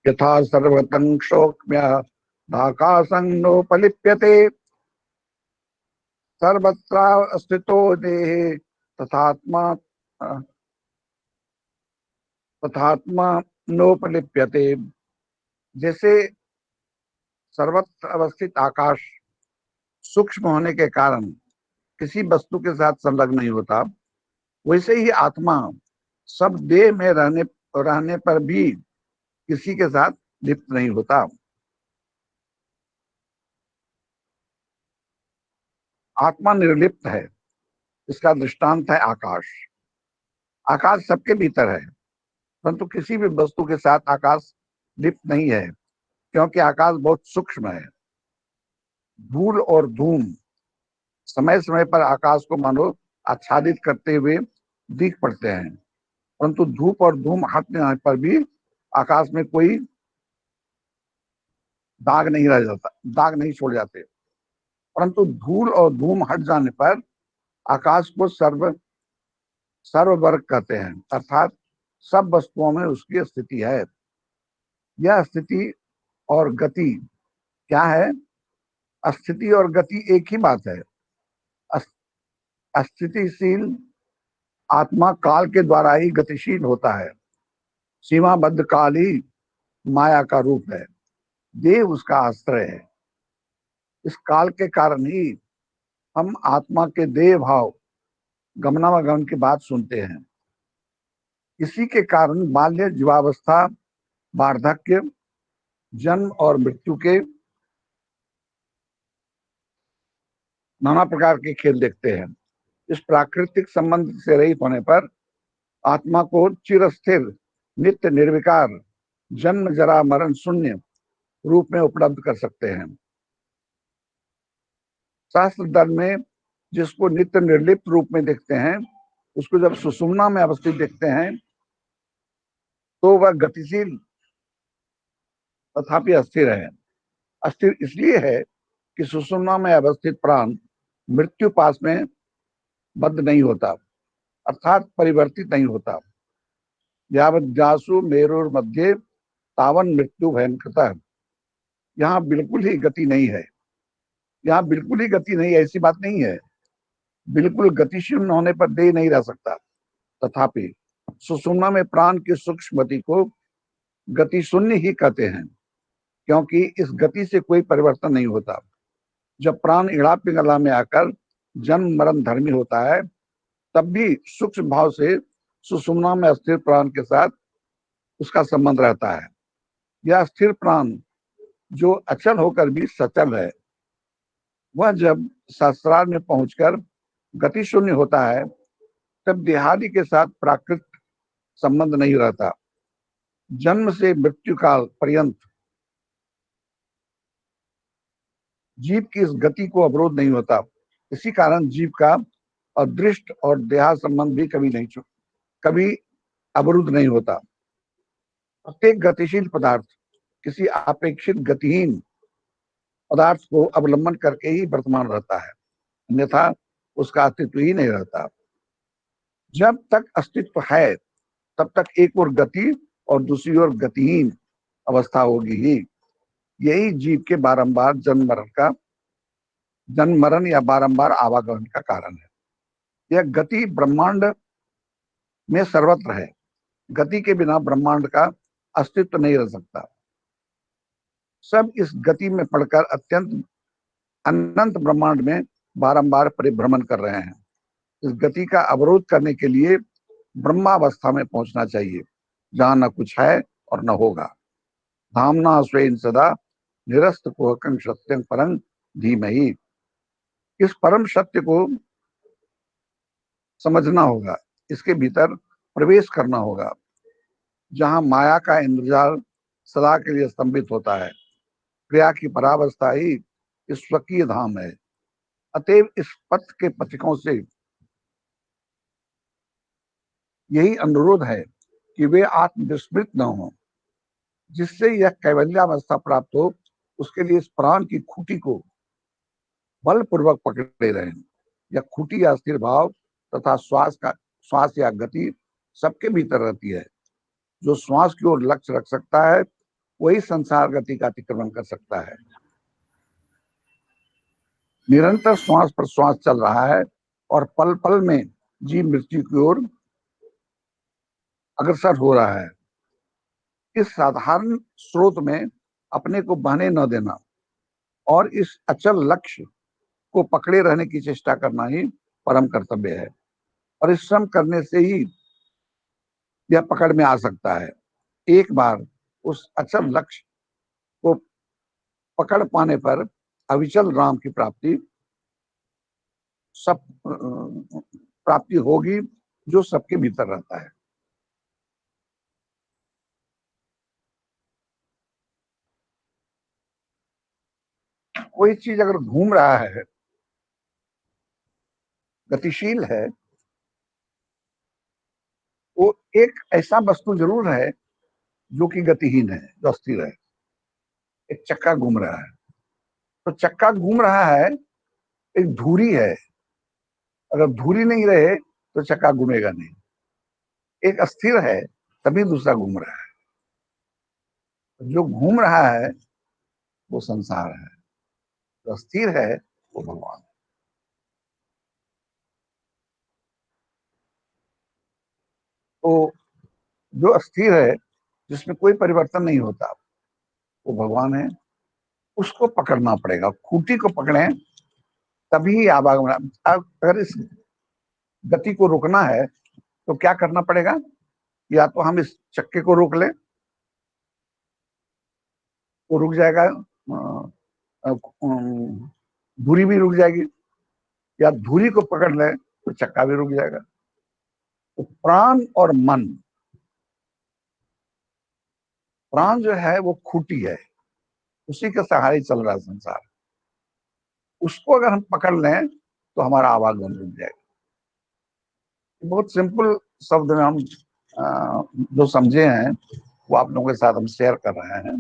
यथा सर्वतं क्षोक्म्य आकाशं नोपलिप्यते सर्वत्र स्थितो देहे तथात्मा तथात्मा नोपलिप्यते। जैसे सर्वत्र अवस्थित आकाश सूक्ष्म होने के कारण किसी वस्तु के साथ संलग्न नहीं होता, वैसे ही आत्मा सब देह में रहने पर भी किसी के साथ लिप्त नहीं होता। आत्मा निर्लिप्त है, इसका दृष्टांत है आकाश। आकाश सबके भीतर है, परंतु किसी भी वस्तु के साथ आकाश लिप्त नहीं है, क्योंकि आकाश बहुत सूक्ष्म है। धूल और धूम समय समय पर आकाश को मानो आच्छादित करते हुए दिख पड़ते हैं, परंतु धूप और धूम हटने पर भी आकाश में कोई दाग नहीं रह जाता, दाग नहीं छोड़ जाते। परंतु धूल और धूम हट जाने पर आकाश को सर्ववर्ग कहते हैं, अर्थात सब वस्तुओं में उसकी स्थिति है। यह स्थिति और गति क्या है? स्थिति और गति एक ही बात है। अस्थितिशील आत्मा काल के द्वारा ही गतिशील होता है। सीमाबद्ध काल ही माया का रूप है, देह उसका आश्रय है। इस काल के कारण ही हम आत्मा के देह भाव गमनागमन की बात सुनते हैं। इसी के कारण बाल्य, युवावस्था, वार्धक्य, जन्म और मृत्यु के नाना प्रकार के खेल देखते हैं। इस प्राकृतिक संबंध से रहित होने पर आत्मा को चिरस्थिर, नित्य निर्विकार, जन्म जरा मरण शून्य रूप में उपलब्ध कर सकते हैं। शास्त्र धर्म में जिसको नित्य निर्लिप्त रूप में देखते हैं, उसको जब सुषुम्ना में अवस्थित देखते हैं तो वह गतिशील तथापि अस्थिर है। अस्थिर इसलिए है कि सुषुम्ना में अवस्थित प्राण मृत्यु पास में बद्ध नहीं होता, अर्थात परिवर्तित नहीं होता। यावत् जासु मेरुर मध्य तावन मृत्यु भयंकरता। यहाँ बिल्कुल ही गति नहीं है। यहाँ बिल्कुल ही गति नहीं है ऐसी बात नहीं है। बिल्कुल गतिशील होने पर देह नहीं रह सकता। तथापि सुषुम्ना में प्राण की सूक्ष्म गति को गति शून्य ही कहते हैं, क्योंकि इस गति से कोई परिवर्तन नहीं होता। जब प्राण इड़ा पिंगला में आकर जन्म मरण धर्मी होता है, तब भी सूक्ष्म भाव से सुषुम्ना में स्थिर प्राण के साथ उसका संबंध रहता है। यह स्थिर प्राण जो अचल होकर भी सचल है, वह जब सहस्रार में पहुंचकर गति शून्य होता है, तब देहादि के साथ प्राकृत संबंध नहीं रहता। जन्म से मृत्यु काल पर्यंत जीव की इस गति को अवरोध नहीं होता। इसी कारण जीव का अदृष्ट और देहा संबंध भी कभी अवरुद्ध नहीं होता। प्रत्येक गतिशील पदार्थ किसी अपेक्षित गतिहीन पदार्थ को अवलंबन करके ही वर्तमान रहता है, अन्यथा उसका अस्तित्व ही नहीं रहता। जब तक अस्तित्व है, तब तक एक ओर गति और दूसरी ओर गतिहीन अवस्था होगी ही। यही जीव के बारंबार जन्म मरण या बारंबार आवागमन का कारण है। यह गति ब्रह्मांड में सर्वत्र है। गति के बिना ब्रह्मांड का अस्तित्व नहीं रह सकता। सब इस गति में पड़कर अत्यंत अनंत ब्रह्मांड में बारंबार परिभ्रमण कर रहे हैं। इस गति का अवरोध करने के लिए ब्रह्मावस्था में पहुंचना चाहिए, जहां न कुछ है और न होगा। धामना स्वेन सदा निरस्त कुहकं सत्यं परं धीमहि। इस परम सत्य को समझना होगा, इसके भीतर प्रवेश करना होगा, जहां माया का इंद्रजाल सदा के लिए स्तंभित होता है। क्रिया की परावस्था ही इस स्वकीय धाम है। अतएव इस पथ के पथिकों से यही अनुरोध है कि वे आत्मविस्मृत न हो। जिससे यह कैवल्यावस्था प्राप्त हो, उसके लिए इस प्राण की खूटी को बलपूर्वक पकड़े रहें। यह खूटी या स्थिर भाव तथा श्वास या गति सबके भीतर रहती है। जो श्वास की ओर लक्ष्य रख सकता है, वही संसार गति का अतिक्रमण कर सकता है। निरंतर श्वास प्रश्वास चल रहा है और पल पल में जीव मृत्यु की ओर अग्रसर हो रहा है। इस साधारण स्रोत में अपने को बहने न देना और इस अचल लक्ष्य को पकड़े रहने की चेष्टा करना ही परम कर्तव्य है। परिश्रम करने से ही यह पकड़ में आ सकता है। एक बार उस अचल लक्ष्य को पकड़ पाने पर अविचल राम की सब प्राप्ति होगी, जो सबके भीतर रहता है। कोई चीज अगर घूम रहा है, गतिशील है, वो एक ऐसा वस्तु जरूर है जो कि गतिहीन है, जो अस्थिर है। एक चक्का घूम रहा है, तो चक्का घूम रहा है, एक धुरी है। अगर धुरी नहीं रहे तो चक्का घूमेगा नहीं। एक अस्थिर है, तभी दूसरा घूम रहा है। जो घूम रहा है वो संसार है, जो अस्थिर है वो भगवान है। तो जो अस्थिर है, जिसमें कोई परिवर्तन नहीं होता, वो भगवान है। उसको पकड़ना पड़ेगा। खूंटी को पकड़े तभी आवागमन। अगर इस गति को रोकना है तो क्या करना पड़ेगा? या तो हम इस चक्के को रोक लें, वो रुक जाएगा, धुरी भी रुक जाएगी, या धुरी को पकड़ लें तो चक्का भी रुक जाएगा। तो प्राण और मन, प्राण जो है वो खूंटी है, उसी के सहारे चल रहा है संसार। उसको अगर हम पकड़ लें तो हमारा आवागमन रुक जाएगा। बहुत सिंपल शब्द में हम जो समझे हैं वो आप लोगों के साथ हम शेयर कर रहे हैं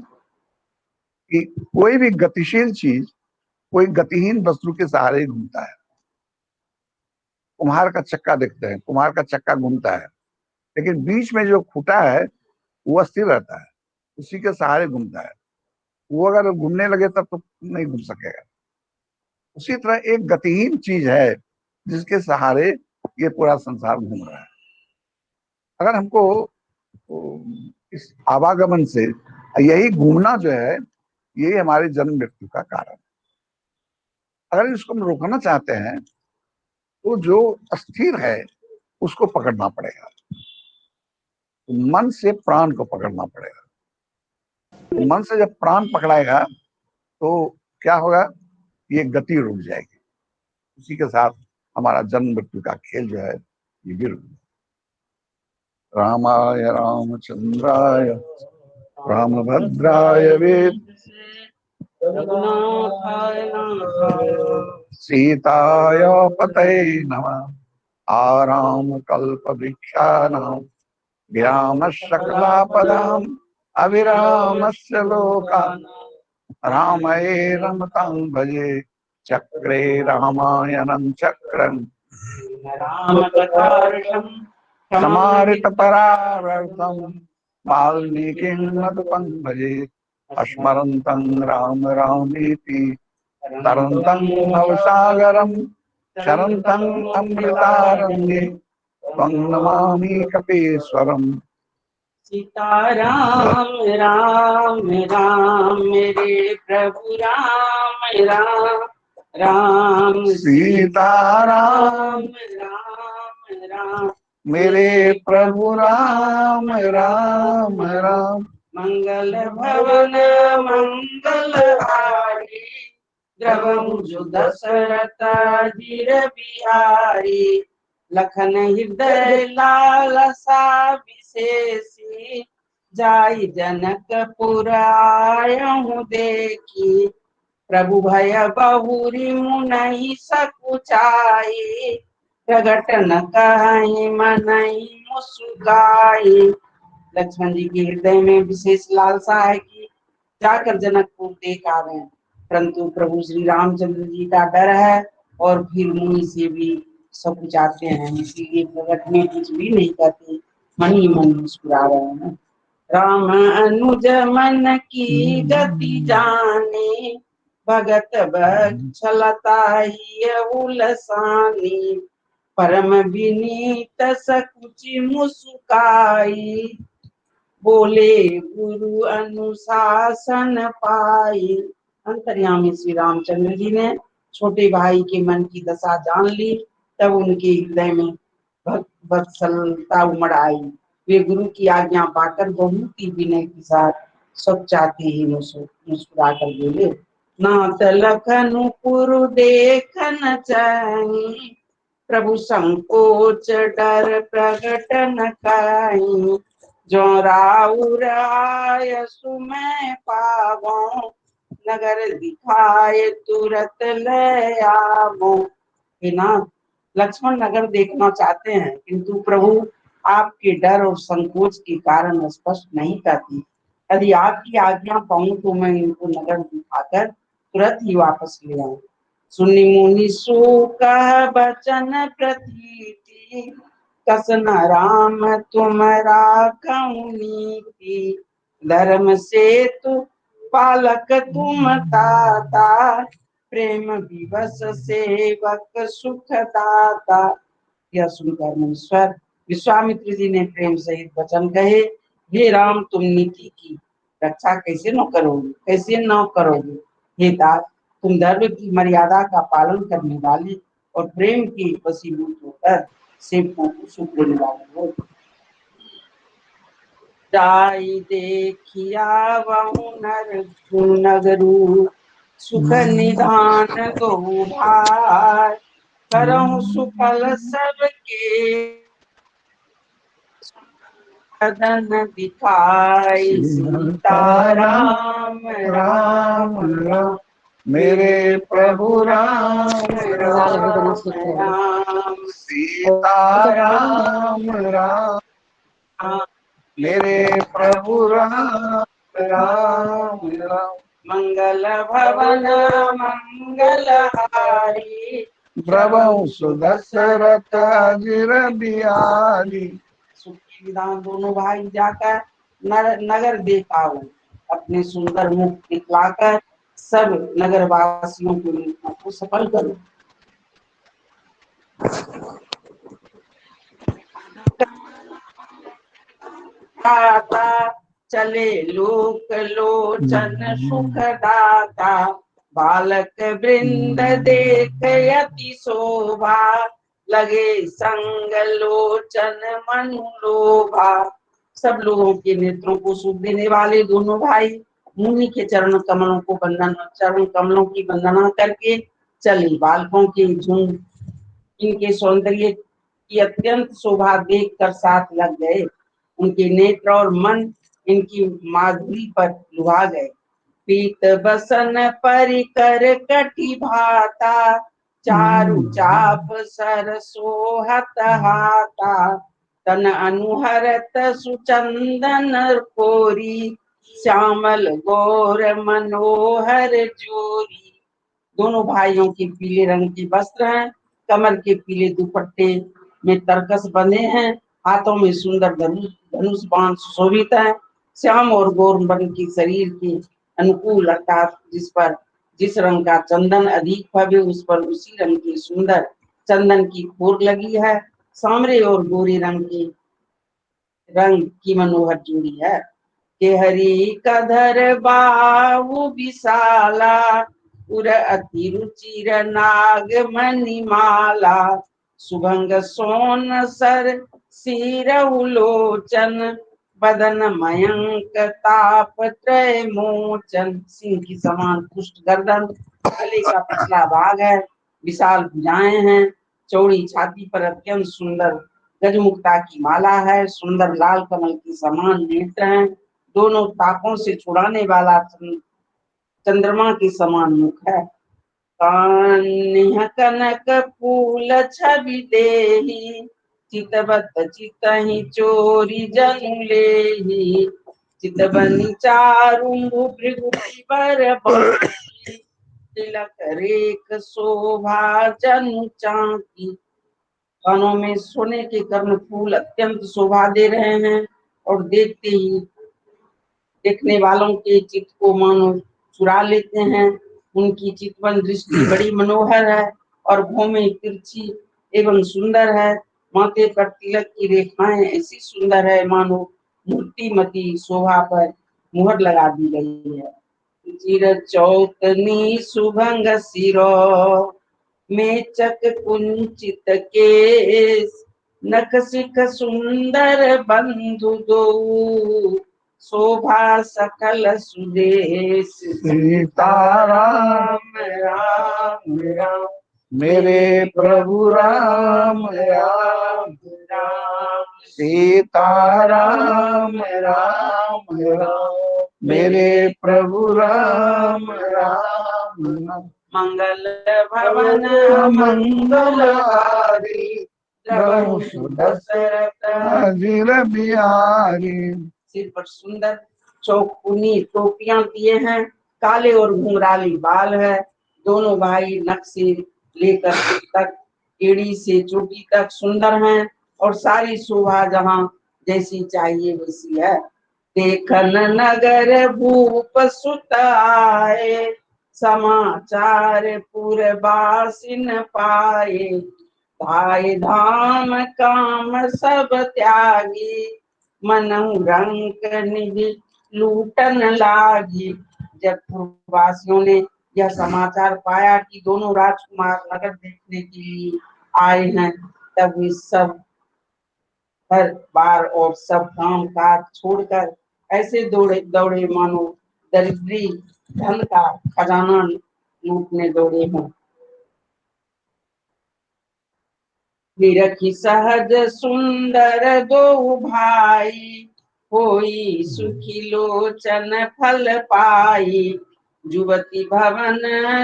कि कोई भी गतिशील चीज कोई गतिहीन वस्तु के सहारे ही घूमता है। कुम्हार का चक्का देखते हैं, कुम्हार का चक्का घूमता है, लेकिन बीच में जो खूंटा है वो अस्थिर रहता है, उसी के सहारे घूमता है। वो अगर घूमने लगे तब तो नहीं घूम सकेगा। उसी तरह एक गतिहीन चीज है जिसके सहारे ये पूरा संसार घूम रहा है। अगर हमको इस आवागमन से, यही घूमना जो है, यही हमारे जन्म मृत्यु का कारण है। अगर इसको हम रोकना चाहते हैं तो जो अस्थिर है उसको पकड़ना पड़ेगा। तो मन से प्राण को पकड़ना पड़ेगा। तो मन से जब प्राण पकड़ाएगा तो क्या होगा? ये गति रुक जाएगी। उसी के साथ हमारा जन्म मृत्यु का खेल जो है ये भी रुक जाएगा। रामाय रामचंद्राय रामभद्राय वेद सीताय पतये नमः। आराम कल्प वृक्षाणां विराम शकलापदाम् अविरामस्य लोकानां रामये रमतां भजे। चक्रे रामायणं चक्रं समारित परावर्तम् वाल्मीकिं मधुपं भजे। स्मरन्तं राम रामेति तरन्तं भवसागरं शरन्तं अमृतारण्ये त्वं नमामि कपीश्वरम्। सीताराम राम राम मेरे प्रभु राम राम राम सीताराम राम राम मेरे प्रभु राम राम राम। मंगल भवन मंगलहारी द्रवमुजु दशरथ धीर बिहारी लखन हृदय लालसा विशेषी जाई जनकपुर आयहु देखी प्रभु भय बहुरी मुनहि सकुचाई प्रगट न कहि मनहि मुस्काई। लक्ष्मण जी के हृदय में विशेष लालसा है कि जाकर जनकपुर देख आ रहे हैं, परंतु प्रभु श्री रामचंद्र जी का डर है और फिर मुनि से भी सब कुछ आते हैं, इसीलिए प्रगट में कुछ भी नहीं कहते, मन ही मन मुस्कुरा रहे हैं। राम अनुज मन की गति जाने, भगत बत्सलताहि उलसानी, परम विनीत सकुचि मुस्काई, बोले गुरु अनुशासन पाई। अंतर्यामी श्री रामचंद्र जी ने छोटे भाई के मन की दशा जान ली, तब उनके हृदय में भक्त वत्सलता उमड़ आई। वे गुरु की आज्ञा पाकर बहुत ही विनय के साथ सब चाहते ही मुस्कुरा कर बोले, नाथ लखन पुरु देखन चाहि, प्रभु संकोच डर प्रगट न काई, जो राउर आय सुमै पावो, नगर दिखाए तुरत ले आवो। हे नाथ, लक्ष्मण नगर देखना चाहते हैं, किंतु प्रभु आपके डर और संकोच के कारण स्पष्ट नहीं करती। यदि आपकी आज्ञा पाऊं तो मैं इनको नगर दिखाकर तुरंत ही वापस ले आऊं। सुनि मुनि सो कह बचन प्रतीति, कसन राम तुम राखऊ नीति, धर्म सेतु पालक तुम ताता, प्रेम विवश सेवक सुख दाता। यह सुनकर मुनीश्वर विश्वामित्र जी ने प्रेम सहित वचन कहे, हे राम, तुम नीति की रक्षा कैसे न करोगे, कैसे न करोगे। हे तात, तुम धर्म की मर्यादा का पालन करने वाले और प्रेम के वशीभूत होकर सेवकों को सुख देने वाले हो। जाई देखिया वहु नर नगरू, सुख निधान गो भाई, करहु सुफल सबके सदन दिखाई। सीताराम राम राम, मेरे प्रभु राम राम राम, राम, सीता राम राम, मेरे प्रभु राम राम राम, मंगल भवन मंगलहारी, द्रवहु सुदशरथ अजिर बिहारी। सुखी विधान दोनों भाई जाकर नगर देख आओ, अपने सुंदर मुख दिखलाकर सब नगर वासियों के मुखों को सफल करो। दाता चले लोक लोचन सुख दाता, बालक वृंद देख यति शोभा, लगे संग लोचन मनु लोभा। सब लोगों के नेत्रों को सुख देने वाले दोनों भाई मुनि के चरण कमलों की वंदना करके चले। बालकों के झुंड इनके सौंदर्य की अत्यंत शोभा देखकर साथ लग गए। उनके नेत्र और मन इनकी माधुरी पर लुभा गए। पीत बसन परिकर कटि भाता, चारु चाप सर सोहत हाता, तन अनुहरत सुचंदन कोरी, श्यामल गौर मनोहर जोरी। दोनों भाइयों के पीले रंग के वस्त्र हैं, कमर के पीले दुपट्टे में तरकस बंधे हैं, हाथों में सुंदर धनुष बाण सुशोभित है। श्याम और गौर वर्ण के शरीर के अनुकूल, अर्थात जिस रंग का चंदन अधिक भव्य, उस पर उसी रंग की सुंदर चंदन की खोर लगी है। सांवरे और गोरे रंग की मनोहर जोड़ी है। के हरि कधर बाहु विशाला, उर अति रुचिर नाग मणिमाला, सुभंग सोन सर सिरहु लोचन, बदन मयंक ताप त्रय मोचन। सिंह की समान पुष्ट गर्दन, गले का पिछला भाग है, विशाल भुजाएं हैं, चौड़ी छाती पर अत्यंत सुंदर गजमुक्ता की माला है, सुंदर लाल कमल की समान नेत्र हैं, दोनों तापों से छुड़ाने वाला चंद्रमा के समान मुख है। कान्ह कनक फूल छवि देहि, चितवत चितहि चोरी जनु लेहि, चितबनी चारु भृगु पर बाँकी, तिलक रेख शोभा जनु चाँकी। कानों में सोने के कर्ण फूल अत्यंत शोभा दे रहे हैं और देखते ही देखने वालों के चित्त को मानो चुरा लेते हैं। उनकी चितवन दृष्टि बड़ी मनोहर है और भूमि तिरछी एवं सुंदर है। माथे पर तिलक की रेखाएं ऐसी सुंदर है मानो मूर्तिमती शोभा पर मुहर लगा दी गई है। चिर चौतनी सुभंग सिरो मेचक कुंचित केस नख सिख सुंदर बंधु दो शोभा सकल सुदेश। सीताराम राम राम मेरे प्रभु राम राम राम सीताराम राम राम मेरे प्रभु राम राम राम मंगल भवन मंगलहारी प्रभु सुदशरथ अजीर बिहारी। सिर पर सुंदर चौकुनी टोपियां दिए हैं, काले और घुंघराली बाल है। दोनों भाई नख से लेकर सिर तक एड़ी से चोटी तक सुंदर हैं और सारी शोभा जहाँ जैसी चाहिए वैसी है। देखन नगर भूप सुत आए समाचार पुरवासिन पाए धाय धाम काम सब त्यागी मनहु रंक निधि लूटन लागी। जब पूर्ववासियों ने यह समाचार पाया कि दोनों राजकुमार नगर देखने के लिए आए हैं, तब वे सब हर बार और सब काम काज छोड़कर ऐसे दौड़े दौड़े मानो दरिद्री धन का खजाना लूटने दौड़े हों। निरखी सहज सुंदर दो भाई होई सुखी लोचन फल पाई जुवती भवन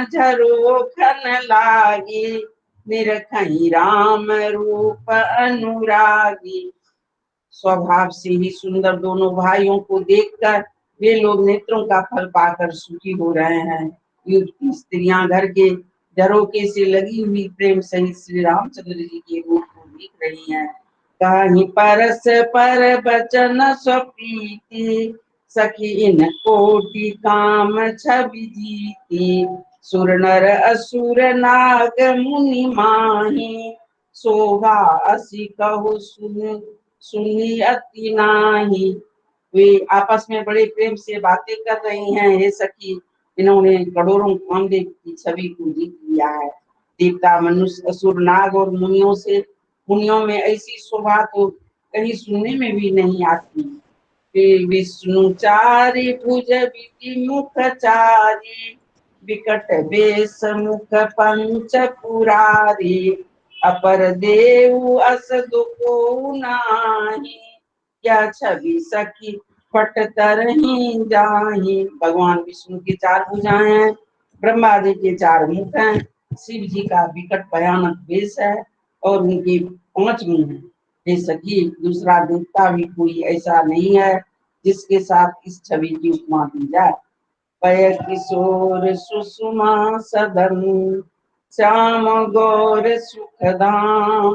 झरोखन लागी निरखई राम रूप अनुरागी। स्वभाव से ही सुंदर दोनों भाइयों को देखकर वे लोग नेत्रों का फल पाकर सुखी हो रहे हैं। युद्ध की स्त्रियां घर के झरोके से लगी हुई प्रेम सहित श्री रामचंद्र जी के रूप को देख रही हैं। कहीं परस पर बचन स्वप्रीति सखी इन कोटि काम छवि जीती सुर नर असुर नाग मुनि माही शोभा असी कहु सुनी अति नाही। वे आपस में बड़े प्रेम से बातें कर रही हैं। हे सखी, इन्होंने करोड़ों कामदेव की छवि को जीत लिया है। देवता मनुष्य असुर नाग और मुनियों में ऐसी शोभा तो कहीं सुनने में भी नहीं आती। विष्णु चारि भुज विधि मुख चारि विकट बेस मुख पंच पुरारी अपर देव अस दुको नाही क्या छवि सखी पट तरही जाही। भगवान विष्णु की चार भुजाएं हैं, ब्रह्मा जी के चार मुख हैं, शिव जी का विकट भयानक वेश है और उनके 5 मुंह हैं। हे सखी, दूसरा देवता भी कोई ऐसा नहीं है जिसके साथ इस छवि की उपमा दी जाए। पय किशोर सुषमा सदन श्याम गौर सुखदाम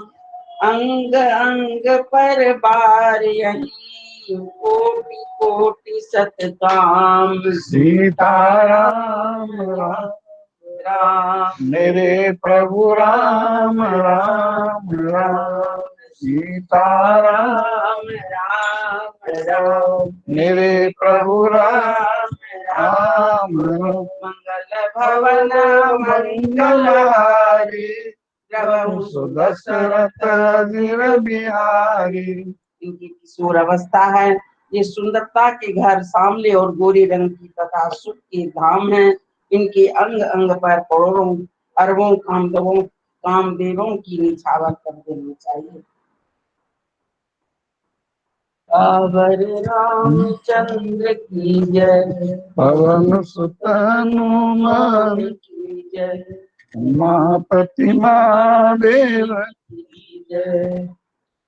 अंग अंग पर बार यही कोटि कोटि सतकाम। सीताराम राम राम मेरे प्रभु राम राम राम सीताराम राम राम मेरे प्रभु राम राम राम मंगल भवन मंगलहारी प्रभु सुदशरथ अजीर बिहारी। इनकी किशोर अवस्था है। ये सुंदरता के घर सांवले और गोरे रंग की तथा सुख के धाम है। इनके अंग अंग पर करोड़ों अरबों कामदेवों की निछावर कर देनी चाहिए। अवर रामचंद्र की जय पवन सुत हनुमान की जय उमापति महादेव की जय।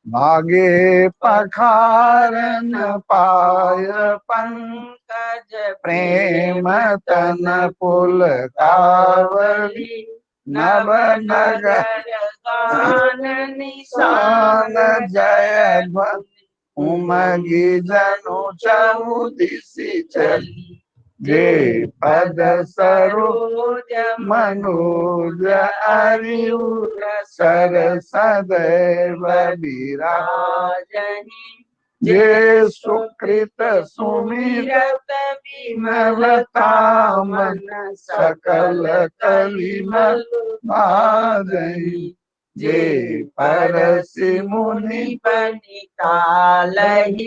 भागे पखारन पाय पंकज प्रेम तन पुल कावली नव नगर गान निशान जय ध्वनि उमगी जनु चौदिसी चली जे पद सरोज मनोज अरिउर सर सदैव विराजहि जे सुकृत सुमिरत विमलता मन सकल कलिमल भाजहि जे परसि मुनि बनिकालहि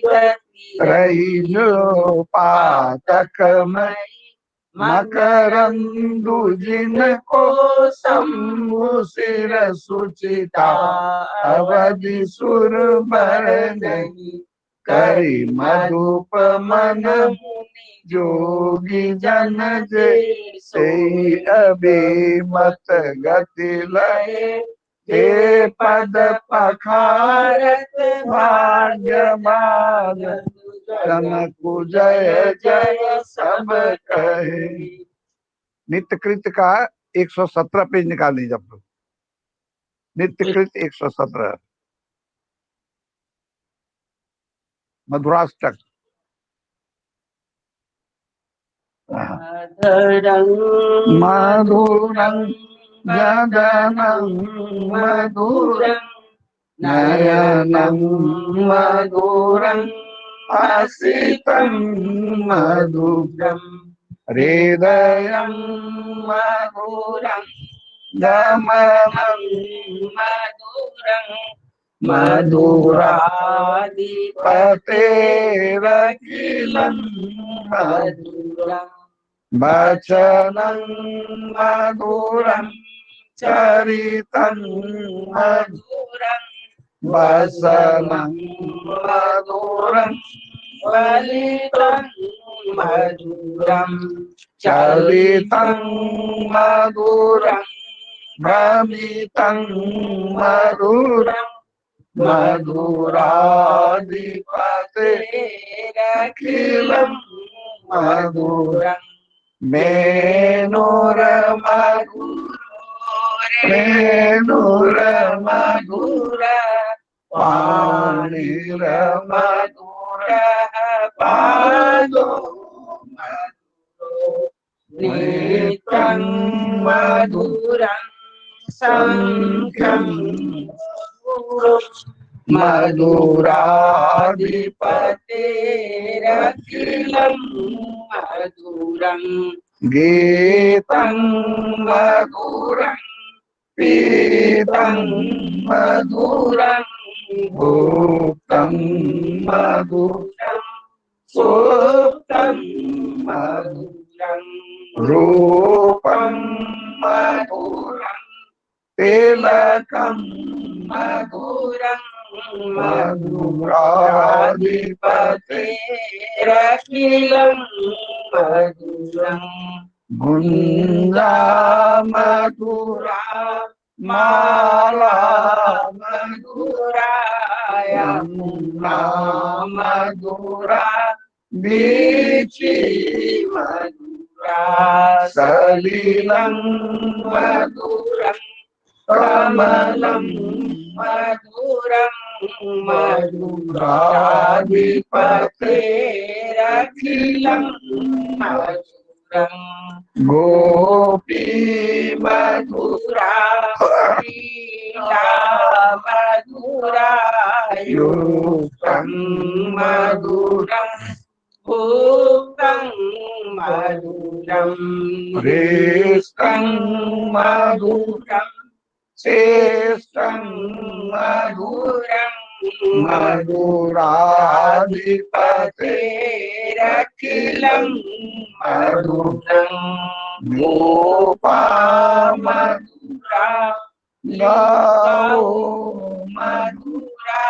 गति रही जो पातक मई मकरंदु जिनको शंभु सिर सुचिता अवधि सुर बर नहीं करी मधुप मन मुनि जोगी जन जे से अभिमत गति लय हे पद पखारत भाग्य भाग जनकु जय जय सब कहे। नित्य कृत्य का 117 पेज निकाल लीजिए आप लोग। नित्य कृत्य 117 मधुराष्टक। मधुरं जदनं मधुरं नयनं मधुरं हसितं मधुरं हृदयं मधुरं गमनं मधुरं मधुराधिपतेरखिलं मधुरं वचनं मधुरं चरितं मधुरं वसनं मधुरं फलितं मधुरं चलितं मधुरं भ्रमितं मधुरं मधुराधिपतेरखिलं मधुरं मेनुरमधुर पाणिरमधुर पादो मधुरो नेत्रं मधुरं शङ्खं मधुराधिपतेरखिलं मधुरं गीतं मधुरं पीतं मधुरं भुक्तं मधुरं सुप्तं मधुरं रूपं मधुरं तिलकं मधुरं मधुराधिपतेरखिलं मधुरं गुञ्जा मधुरा माला मधुरा यमुना मधुरा बीची मधुरा सलिलं मधुरं कमलं मधुरं मधुराधिपतेरखिलं मधुरं गोपी मधुरा लीला मधुरा युक्तं मधुरं भुक्तं मधुरं हृष्टं मधुरं श्रेष्ठं मधुरं मधुराधिपतेरखिलं मधुरं गोपा मधुरा गावो मधुरा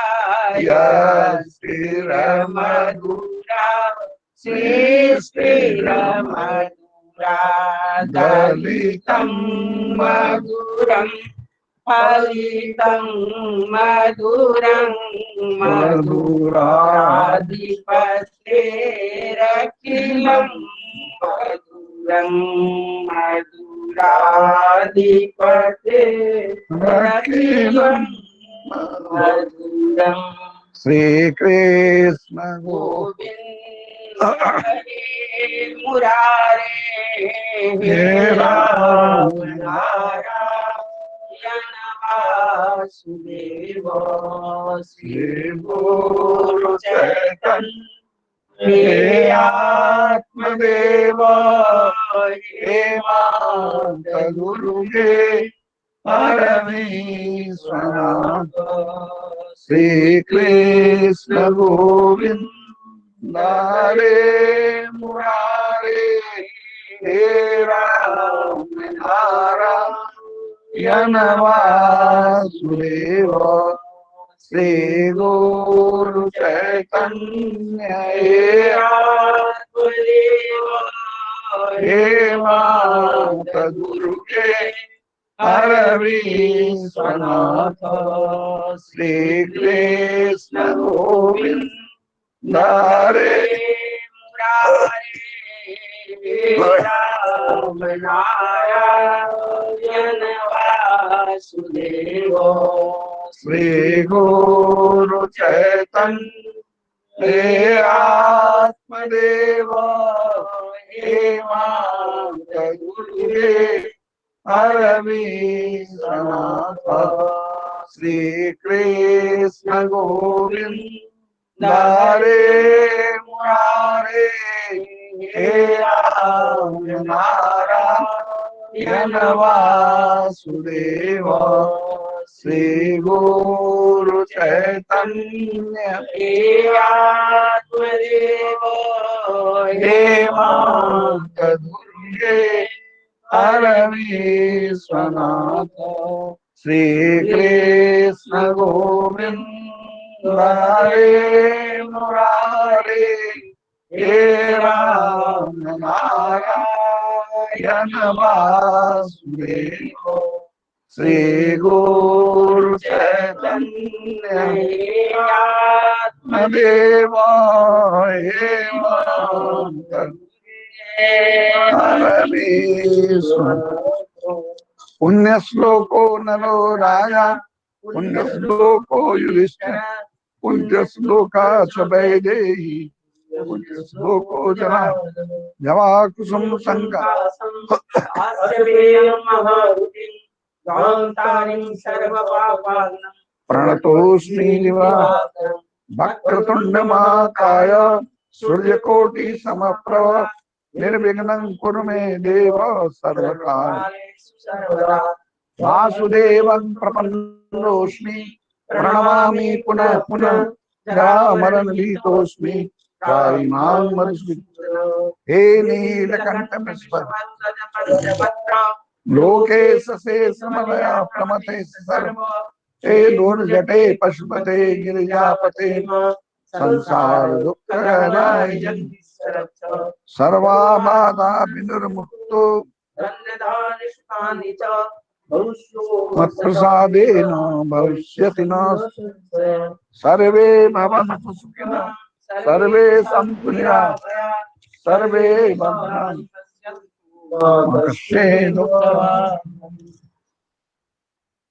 यस्तिर मधुरा श्रेष्ठिर मधुरा दलितं मधुरं फलितं मधुरं मधुराधिपतेरखिलं मधुरं मधुराधिपतेरखिलं मधुरं श्री कृष्ण गोविंद हरे मुरारे हे राम नारायण वासुदेव श्री गुरु चैतन्य हे हे आत्मदेव हे मात गुरु के परमेश्वरनाथ श्री कृष्ण गोविंद हरे मुरारे हे राम नारायण वासुदेव श्री गुरु चैतन्य हे आत्मदेव हे मात गुरु के परमेश्वरनाथ श्री कृष्ण गोविंद हरे राम नारायण वासुदेव श्री गुरु चैतन्य हे आत्मदेव हे मात गुरु के परमेश्वरनाथ श्री कृष्ण गोविंद हरे मुरारे हे राम नारायण वासुदेव श्री गुरु चैतन्य हे आत्मदेव हे मात गुरु के परमेश्वरनाथ श्री कृष्ण गोविंद हरे मुरारे हे राम नारायण वासुदेव श्री गुरु चैतन्य हे आत्मदेव हे मात परमेश्वर पुण्य श्लोको नरो राजा पुण्य श्लोको युधिष्ठिर पुण्य श्लोका च वैदेही पुण्य श्लोको जना जवा कुसुम संका प्रणतोस्मि वक्रतुंड महाकाय सूर्यकोटि समप्रभ निर्विघ्नं कुरु मे देव सर्वकार्येषु वासुदेवं प्रपन्नोऽस्मि प्रणमामि पुनः पुनः जरामरण भीतोऽस्मि त्राहिमां मधुसूदन हे नीलकंठ लोकेश शेषमलया प्रमते सर्व हे दुर्जटे पशुपते गिरिजापते संसार दुख हराय सर्वाबाधा विनिर्मुक्तो मत्प्रसादेन भविष्यति न सर्वे भवन्तु सुखिनः सर्वे सन्तु निरामयाः सर्वे भद्राणि पश्येत्।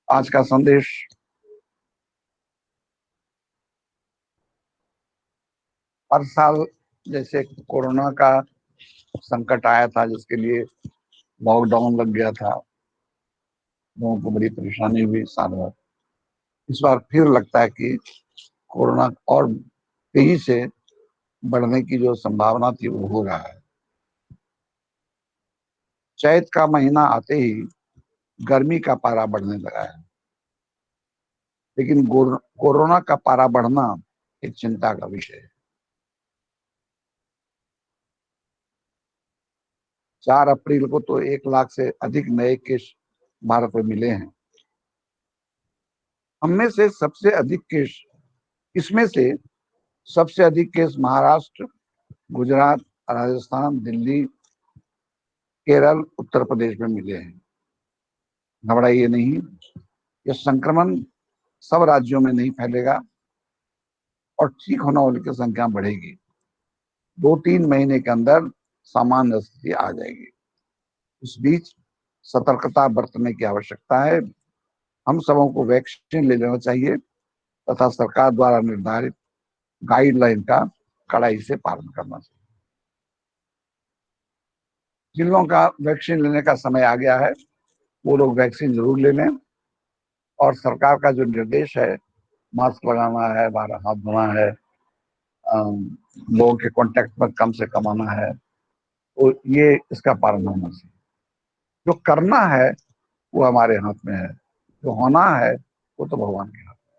आज का संदेश हर साल जैसे कोरोना का संकट आया था जिसके लिए लॉकडाउन लग गया था, लोगों को बड़ी परेशानी हुई साल भर। इस बार फिर लगता है कि कोरोना और तेजी से बढ़ने की जो संभावना थी वो हो रहा है। चैत का महीना आते ही गर्मी का पारा बढ़ने लगा है, लेकिन कोरोना का पारा बढ़ना एक चिंता का विषय है। 4 अप्रैल को तो 1 लाख से अधिक नए केस भारत में मिले हैं। हममें से सबसे अधिक केस इसमें से सबसे अधिक केस महाराष्ट्र, गुजरात, राजस्थान, दिल्ली, केरल, उत्तर प्रदेश में मिले हैं। घबराइए नहीं, यह संक्रमण सब राज्यों में नहीं फैलेगा और ठीक होने वालों की संख्या बढ़ेगी। 2-3 महीने के अंदर सामान्य स्थिति आ जाएगी। इस बीच सतर्कता बरतने की आवश्यकता है। हम सबों को वैक्सीन ले लेना चाहिए तथा सरकार द्वारा निर्धारित गाइडलाइन का कड़ाई से पालन करना चाहिए। जिन लोगों का वैक्सीन लेने का समय आ गया है वो लोग वैक्सीन जरूर ले लें, और सरकार का जो निर्देश है, मास्क लगाना है, बार हाथ धोना है, लोगों के कांटेक्ट में कम से कम आना है, तो ये इसका पालन होना चाहिए। जो करना है वो हमारे हाथ में है, जो होना है वो तो भगवान के हाथ में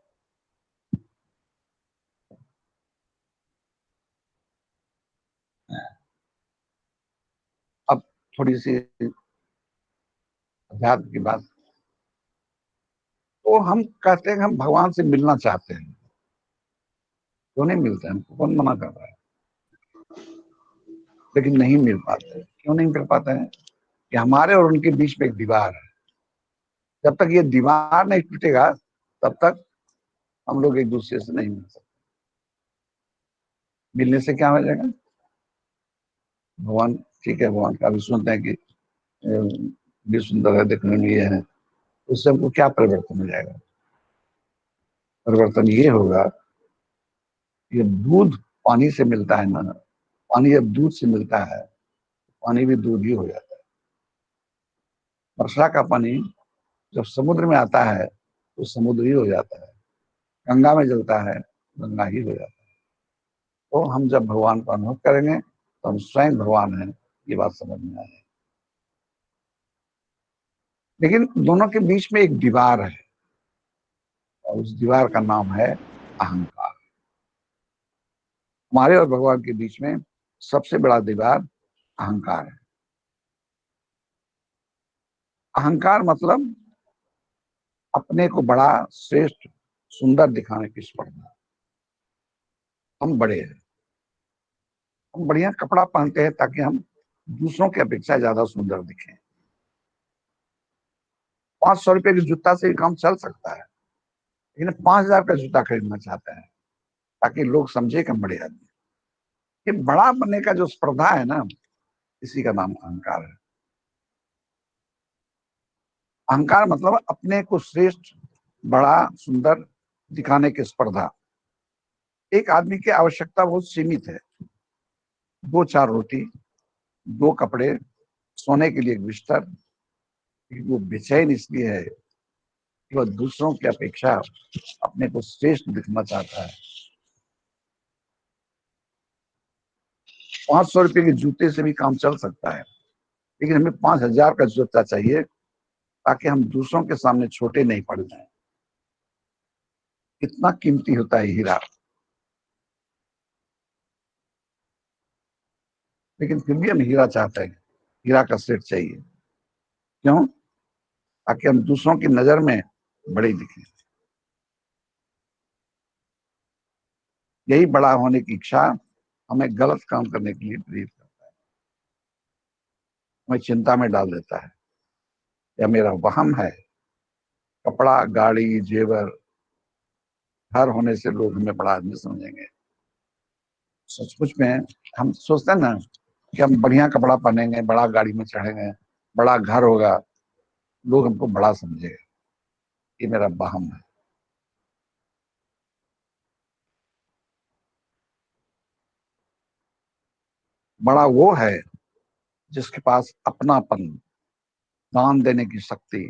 है। अब थोड़ी सी अध्यात्म की बात, तो हम कहते हैं कि हम भगवान से मिलना चाहते हैं, क्यों नहीं मिलते हैं? हमको कौन मना कर रहा है? लेकिन नहीं मिल पाते। क्यों नहीं मिल पाते हैं? कि हमारे और उनके बीच में एक दीवार है। जब तक ये दीवार नहीं टूटेगा तब तक हम लोग एक दूसरे से नहीं मिल सकते। मिलने से क्या हो जाएगा? भगवान, ठीक है, भगवान का भी सुनते हैं कि भी सुंदर है, देखने में ये है, उससे हमको क्या परिवर्तन हो जाएगा? परिवर्तन ये होगा, ये दूध पानी से मिलता है ना, पानी जब दूध से मिलता है, पानी भी दूध ही हो जाता है। वर्षा का पानी जब समुद्र में आता है तो समुद्र ही हो जाता है। गंगा में जलता है, गंगा ही हो जाता है। तो हम जब भगवान को अनुभव करेंगे तो हम स्वयं भगवान हैं, ये बात समझ में आए। लेकिन दोनों के बीच में एक दीवार है, और उस दीवार का नाम है अहंकार। हमारे और भगवान के बीच में सबसे बड़ा दीवार अहंकार है। अहंकार मतलब अपने को बड़ा, श्रेष्ठ, सुंदर दिखाने की स्पर्धा। हम बड़े हैं, हम बढ़िया कपड़ा पहनते हैं ताकि हम दूसरों की अपेक्षा ज्यादा सुंदर दिखें। 500 रुपए के जूता से काम चल सकता है, लेकिन 5,000 का जूता खरीदना चाहते हैं ताकि लोग समझे कि हम बड़े आदमी। ये बड़ा बनने का जो स्पर्धा है ना, इसी का नाम अहंकार है। अहंकार मतलब अपने को श्रेष्ठ, बड़ा, सुंदर दिखाने की स्पर्धा। एक आदमी की आवश्यकता बहुत सीमित है, 2-4 रोटी, 2 कपड़े, सोने के लिए एक बिस्तर। वो बेचैन इसलिए है कि वह दूसरों की अपेक्षा अपने को श्रेष्ठ दिखना चाहता है। 500 रुपए के जूते से भी काम चल सकता है, लेकिन हमें 5,000 का जूता चाहिए ताकि हम दूसरों के सामने छोटे नहीं पड़ जाएं। इतना कीमती होता है हीरा। लेकिन फिर भी हम हीरा चाहते हैं, हीरा का सेट चाहिए। क्यों? ताकि हम दूसरों की नजर में बड़े दिखें। यही बड़ा होने की इच्छा हमें गलत काम करने के लिए प्रेरित करता है, हमें चिंता में डाल देता है। या मेरा वहम है, कपड़ा, गाड़ी, जेवर, घर होने से लोग हमें बड़ा आदमी समझेंगे। सचमुच में हम सोचते हैं ना कि हम बढ़िया कपड़ा पहनेंगे, बड़ा गाड़ी में चढ़ेंगे, बड़ा घर होगा, लोग हमको बड़ा समझेगा। ये मेरा वहम है। बड़ा वो है जिसके पास अपनापन, दान देने की शक्ति,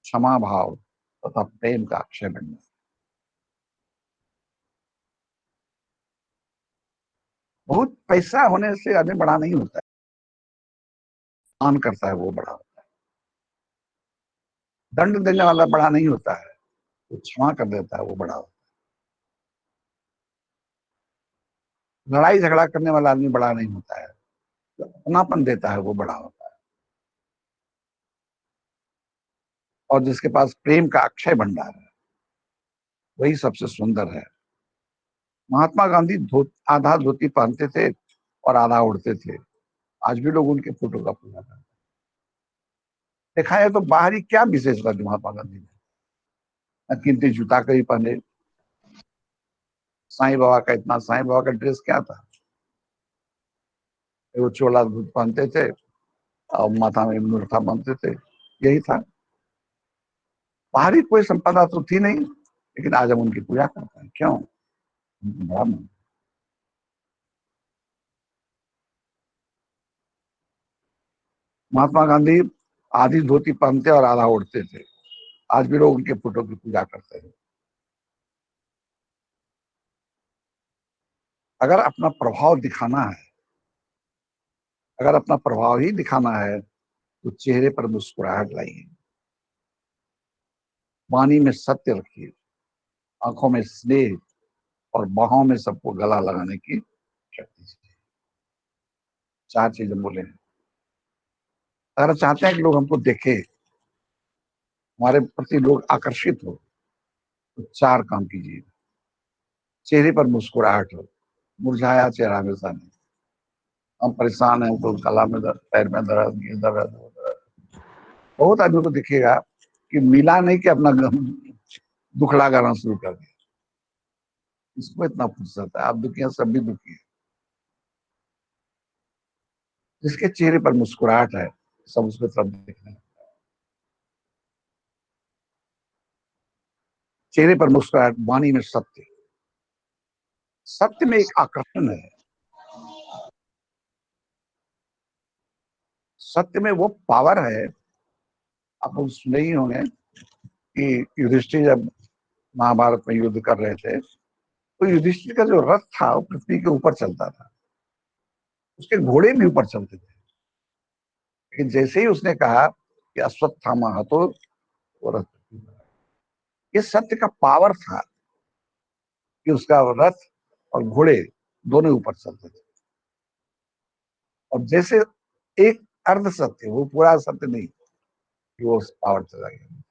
क्षमा भाव तथा प्रेम का अक्षय बन। बहुत पैसा होने से आदमी बड़ा नहीं होता है, दान करता है वो बड़ा होता है। दंड देने वाला बड़ा नहीं होता है, वो क्षमा कर देता है वो बड़ा होता है। लड़ाई झगड़ा करने वाला आदमी बड़ा नहीं होता है, जो अपनापन देता है वो बड़ा होता है। और जिसके पास प्रेम का अक्षय भंडार है वही सबसे सुंदर है। महात्मा गांधी आधा धोती पहनते थे और आधा उड़ते थे। आज भी लोग उनके फोटो का पूजा करते हैं। देखा है तो बाहरी क्या विशेषता थी महात्मा गांधी ने? कीमती जूता कहीं पहने, साईं बाबा का इतना, साईं बाबा का ड्रेस क्या था? वो चोला धूत पहनते थे और माथा में मुर्था बांधते थे, यही था। बाहरी कोई संपदा तो थी नहीं। लेकिन आज हम उनकी पूजा करते हैं। क्यों? बड़ा मन। महात्मा गांधी आधी धोती पहनते और आधा ओढ़ते थे। आज भी लोग उनके फोटो की पूजा करते हैं। अगर अपना प्रभाव दिखाना है, अगर अपना प्रभाव ही दिखाना है, तो चेहरे पर मुस्कुराहट लाइए, वाणी में सत्य रखिए, आंखों में स्नेह और बाहों में सबको गला लगाने की शक्ति चाहिए। 4 चीजें बोले हैं। अगर चाहते हैं कि लोग हमको देखें, हमारे प्रति लोग आकर्षित हो, तो 4 काम कीजिए। चेहरे पर मुस्कुराहट हो, मुरझाया चेहरा हमेशा नहीं। हम परेशान हैं तो गला में दर्द, पैर में दर्द, ये दर्द, वो दर्द। बहुत आदमी को देखिएगा कि मिला नहीं कि अपना दुखड़ा गाना शुरू कर दिया। इसको इतना फुर्सत है? आप दुखी हैं, सब भी दुखी है। जिसके चेहरे पर मुस्कुराहट है, सब उसको तरफ देखने लगते हैं। चेहरे पर मुस्कुराहट, वाणी में सत्य। सत्य में एक आकर्षण है। सत्य में वो पावर है। आप लोग सुने ही होंगे कि युधिष्ठिर जब महाभारत में युद्ध कर रहे थे, तो युधिष्ठिर का जो रथ था वो पृथ्वी के ऊपर चलता था, उसके घोड़े भी ऊपर चलते थे। लेकिन जैसे ही उसने कहा कि अश्वत्थामा हतो, वो रथ पृथ्वी पर आ गया। ये सत्य का पावर था कि उसका रथ और घोड़े दोनों ऊपर चलते थे। और जैसे एक अर्ध सत्य, वो पूरा सत्य नहीं, कि वो पावर चला गया।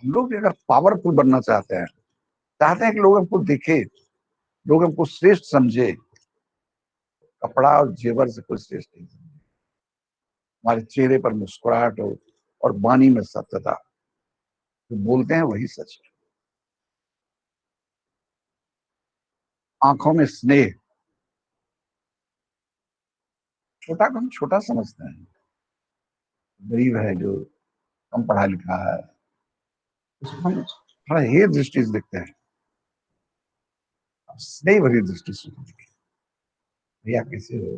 हम लोग भी अगर पावरफुल बनना चाहते हैं कि लोग हमको देखे, लोग हमको श्रेष्ठ समझे, कपड़ा और जेवर से कोई श्रेष्ठ नहीं समझे। हमारे चेहरे पर मुस्कुराहट हो और वाणी में सत्यता, जो बोलते हैं वही सच है। आंखों में स्नेह। छोटा को हम छोटा समझते हैं। गरीब है, जो कम पढ़ा लिखा है, उसको हम थोड़ा हे दृष्टि से देखते हैं। स्नेह भरी दृष्टि से देखिए, भैया कैसे हो,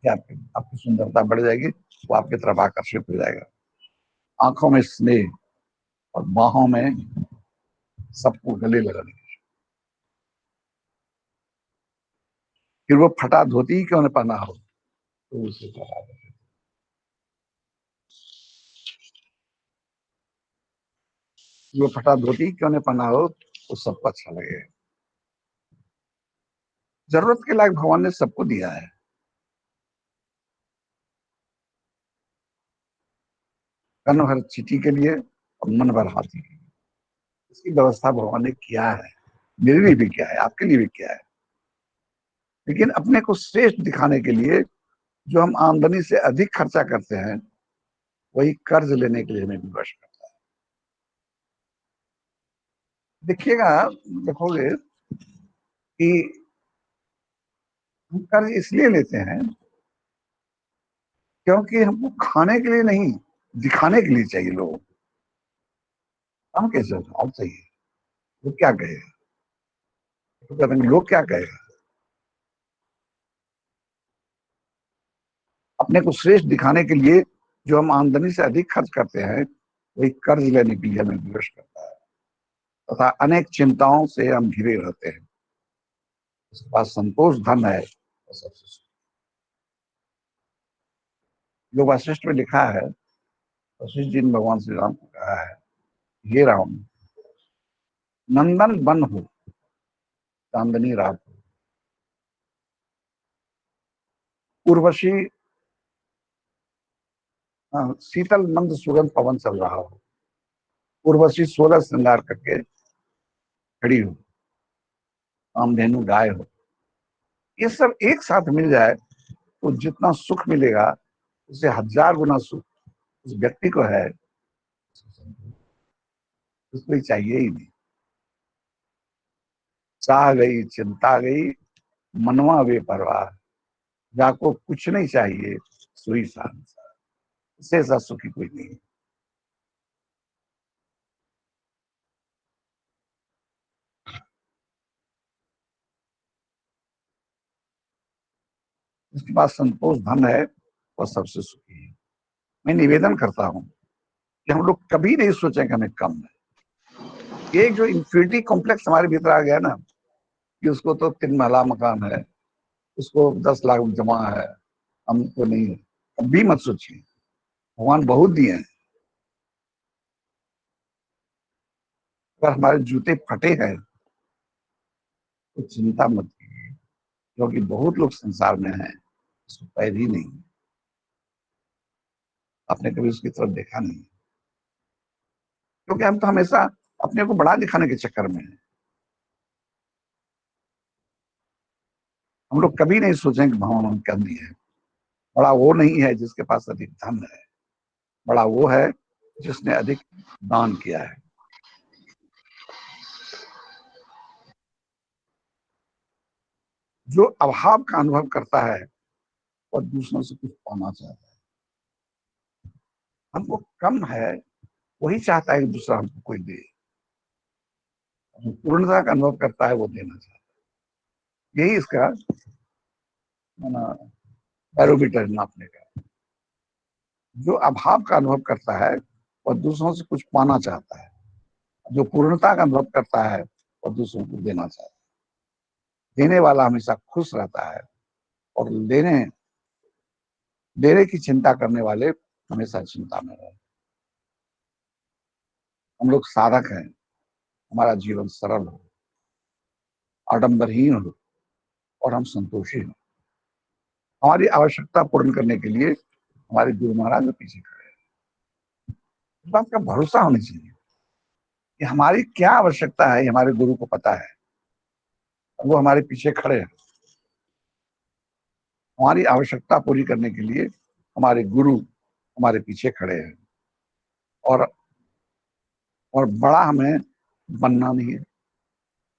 क्या आपकी सुंदरता बढ़ जाएगी, वो आपकी तरफ आकर्षित हो जाएगा। आंखों में स्नेह और बाहों में सबको गले लगाने की। फिर वो फटा धोती ही क्यों न पहना हो, तो उसे फटा दे। वो फटा धोती क्यों न पहना हो, तो सबको अच्छा लगे। जरूरत के लायक भगवान ने सबको दिया है। कन भर चीटी के लिए और मन भर हाथी के लिए, इसकी व्यवस्था भगवान ने किया है। मेरे लिए भी किया है, आपके लिए भी किया है। लेकिन अपने को श्रेष्ठ दिखाने के लिए जो हम आमदनी से अधिक खर्चा करते हैं, वही कर्ज लेने के लिए हमें विवश करता है। देखिएगा, देखोगे कि हम कर्ज इसलिए लेते हैं क्योंकि हमको खाने के लिए नहीं, दिखाने के लिए चाहिए। लोग हम कैसे आप चाहिए, वो क्या कहेगा, तो कहते हैं लोग क्या कहेगा। अपने को श्रेष्ठ दिखाने के लिए जो हम आमदनी से अधिक खर्च करते हैं, वही कर्ज लेने के लिए हमें विवश करता है। तथा अनेक चिंताओं से हम घिरे रहते हैं। उसके पास संतोष धन है तो सबसे सुख। जो वशिष्ठ में लिखा है, वशिष्ठ जी ने भगवान श्री राम को कहा है, हे राम, नंदन बन हो, चांदनी रात हो, उर्वशी शीतल मंद सुगंध पवन चल रहा हो, उर्वशी 16 श्रृंगार करके खड़ी हो, कामधेनु गाय हो, ये सब एक साथ मिल जाए तो जितना सुख मिलेगा, उससे 1000 गुना सुख उस व्यक्ति को है। उसको चाहिए ही नहीं। चाह गई चिंता गई, मनवा बेपरवाह, जाको कुछ नहीं चाहिए, सुई सान। इससे ऐसा सुखी कोई नहीं। जिसके पास संतोष धन है वह सबसे सुखी है। मैं निवेदन करता हूं कि हम लोग कभी नहीं सोचें कि हमें कम है। एक जो इंफिनिटी कॉम्प्लेक्स हमारे भीतर आ गया ना, कि उसको तो 3 महला मकान है, उसको 10 लाख जमा है, हमको नहीं है, कभी मत सोचिए। भगवान बहुत दिए हैं। अगर हमारे जूते फटे हैं तो चिंता मत कीजिए, क्योंकि बहुत लोग संसार में हैं उसको पैर ही नहीं, आपने कभी उसकी तरफ देखा नहीं, क्योंकि हम तो हमेशा अपने को बड़ा दिखाने के चक्कर में हैं। हम लोग कभी नहीं सोचें कि भगवान हमें कम दिए है। बड़ा वो नहीं है जिसके पास अधिक धन है, बड़ा वो है जिसने अधिक दान किया है। जो अभाव का अनुभव करता है और दूसरों से कुछ पाना चाहता है। हमको कम है, वही चाहता है कि दूसरा हमको कोई दे। जो पूर्णता का अनुभव करता है वो देना चाहता है। यही इसका बैरोमीटर नापने का। जो अभाव का अनुभव करता है और दूसरों से कुछ पाना चाहता है, जो पूर्णता का अनुभव करता है और दूसरों को देना चाहता है। देने वाला हमेशा खुश रहता है और लेने देने की चिंता करने वाले हमेशा चिंता में रहते। हम लोग साधक हैं, हमारा जीवन सरल हो, आडंबरहीन हो और हम संतोषी हो। हमारी आवश्यकता पूर्ण करने के लिए हमारे गुरु महाराज पीछे खड़े हैं। इस बात का भरोसा होना चाहिए कि हमारी क्या आवश्यकता है हमारे गुरु को पता है, वो हमारे पीछे खड़े हैं। हमारी आवश्यकता पूरी करने के लिए हमारे गुरु हमारे पीछे खड़े हैं। और बड़ा हमें बनना नहीं है,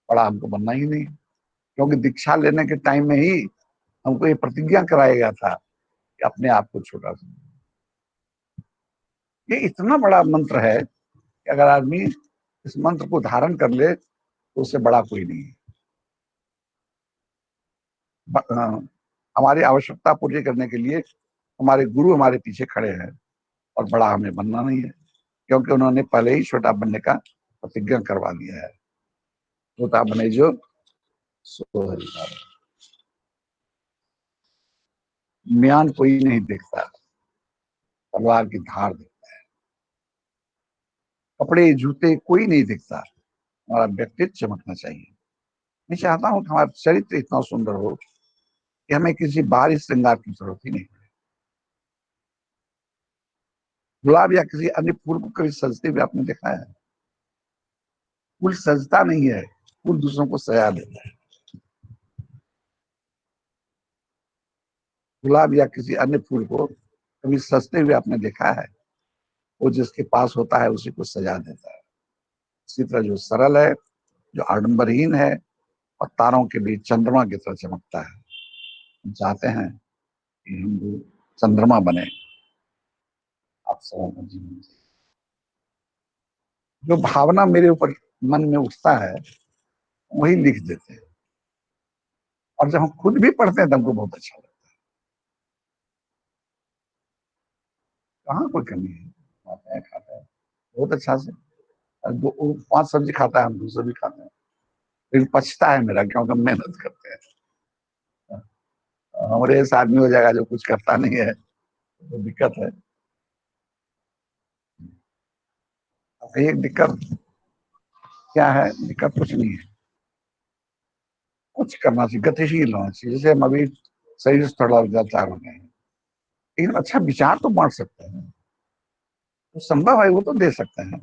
बड़ा हमको बनना ही नहीं, क्योंकि दीक्षा लेने के टाइम में ही हमको ये प्रतिज्ञा कराया गया था कि अपने आप को छोटा समझो। ये इतना बड़ा मंत्र है कि अगर आदमी इस मंत्र को धारण कर ले तो उससे बड़ा कोई नहीं है। हमारी आवश्यकता पूरी करने के लिए हमारे गुरु हमारे पीछे खड़े हैं और बड़ा हमें बनना नहीं है, क्योंकि उन्होंने पहले ही छोटा बनने का प्रतिज्ञा करवा दिया है। छोटा बने जो सो हरि का। म्यान कोई नहीं देखता, तलवार की धार देखता है। कपड़े जूते कोई नहीं देखता, हमारा व्यक्तित्व चमकना चाहिए। मैं चाहता हूं कि हमारा चरित्र इतना सुंदर हो कि हमें किसी बाहरी श्रृंगार की जरूरत ही नहीं। गुलाब या किसी अन्य फूल को कभी सजते हुए आपने देखा है? फूल सजता नहीं है, फूल दूसरों को सजा देता है। गुलाब या किसी अन्य फूल को कभी सजते हुए आपने देखा है? वो जिसके पास होता है उसी को सजा देता है। इसी तरह जो सरल है, जो आडंबरहीन है और तारों के बीच चंद्रमा की तरह चमकता है, हम चाहते हैं कि हिंदू चंद्रमा बने आप सबों का जीवन। जो भावना मेरे ऊपर मन में उठता है वही लिख देते हैं, और जब हम खुद भी पढ़ते हैं तो हमको बहुत अच्छा लगता है। कहाँ कोई कमी है, खाते हैं खाते हैं बहुत अच्छा से। दो 5 सब्जी खाता है, हम दूसरे भी खाते हैं, लेकिन पछता है मेरा, क्योंकि हम मेहनत करते हैं। हमारे ऐसा आदमी हो जाएगा जो कुछ करता नहीं है तो दिक्कत है। एक दिक्कत क्या है? दिक्कत कुछ नहीं है, कुछ करना चाहिए, गतिशील होना चाहिए। जैसे हम अभी शरीर से थोड़ा लाचार हो गए हैं, लेकिन अच्छा विचार तो बांट सकते हैं, तो संभव है वो तो दे सकते हैं।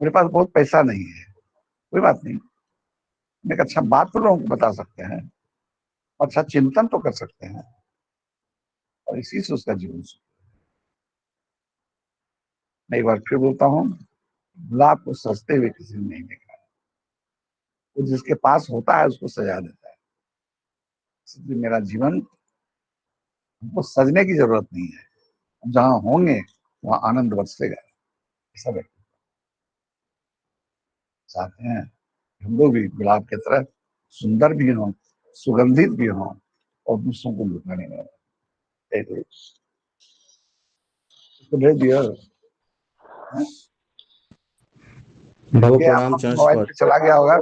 मेरे पास बहुत पैसा नहीं है, कोई बात नहीं, हम एक अच्छा बात तो लोगों को बता सकते हैं, अच्छा चिंतन तो कर सकते हैं, और इसी से उसका जीवन मैं एक बार फिर बोलता हूँ, गुलाब को सजते हुए किसी ने नहीं देखा, वो जिसके पास होता है उसको सजा देता है। इसलिए मेरा जीवन, हमको सजने की जरूरत नहीं है, जहां होंगे वहां आनंद बरसेगा। ऐसा व्यक्ति चाहते हैं हम लोग भी गुलाब की तरह सुंदर भी हों, सुगंधित भी हों और दूसरों को लुटाने में। तो भेज दिया। बाबू ये प्रणाम आपका चरण मोबाइल स्पॉट। पे चला गया होगा।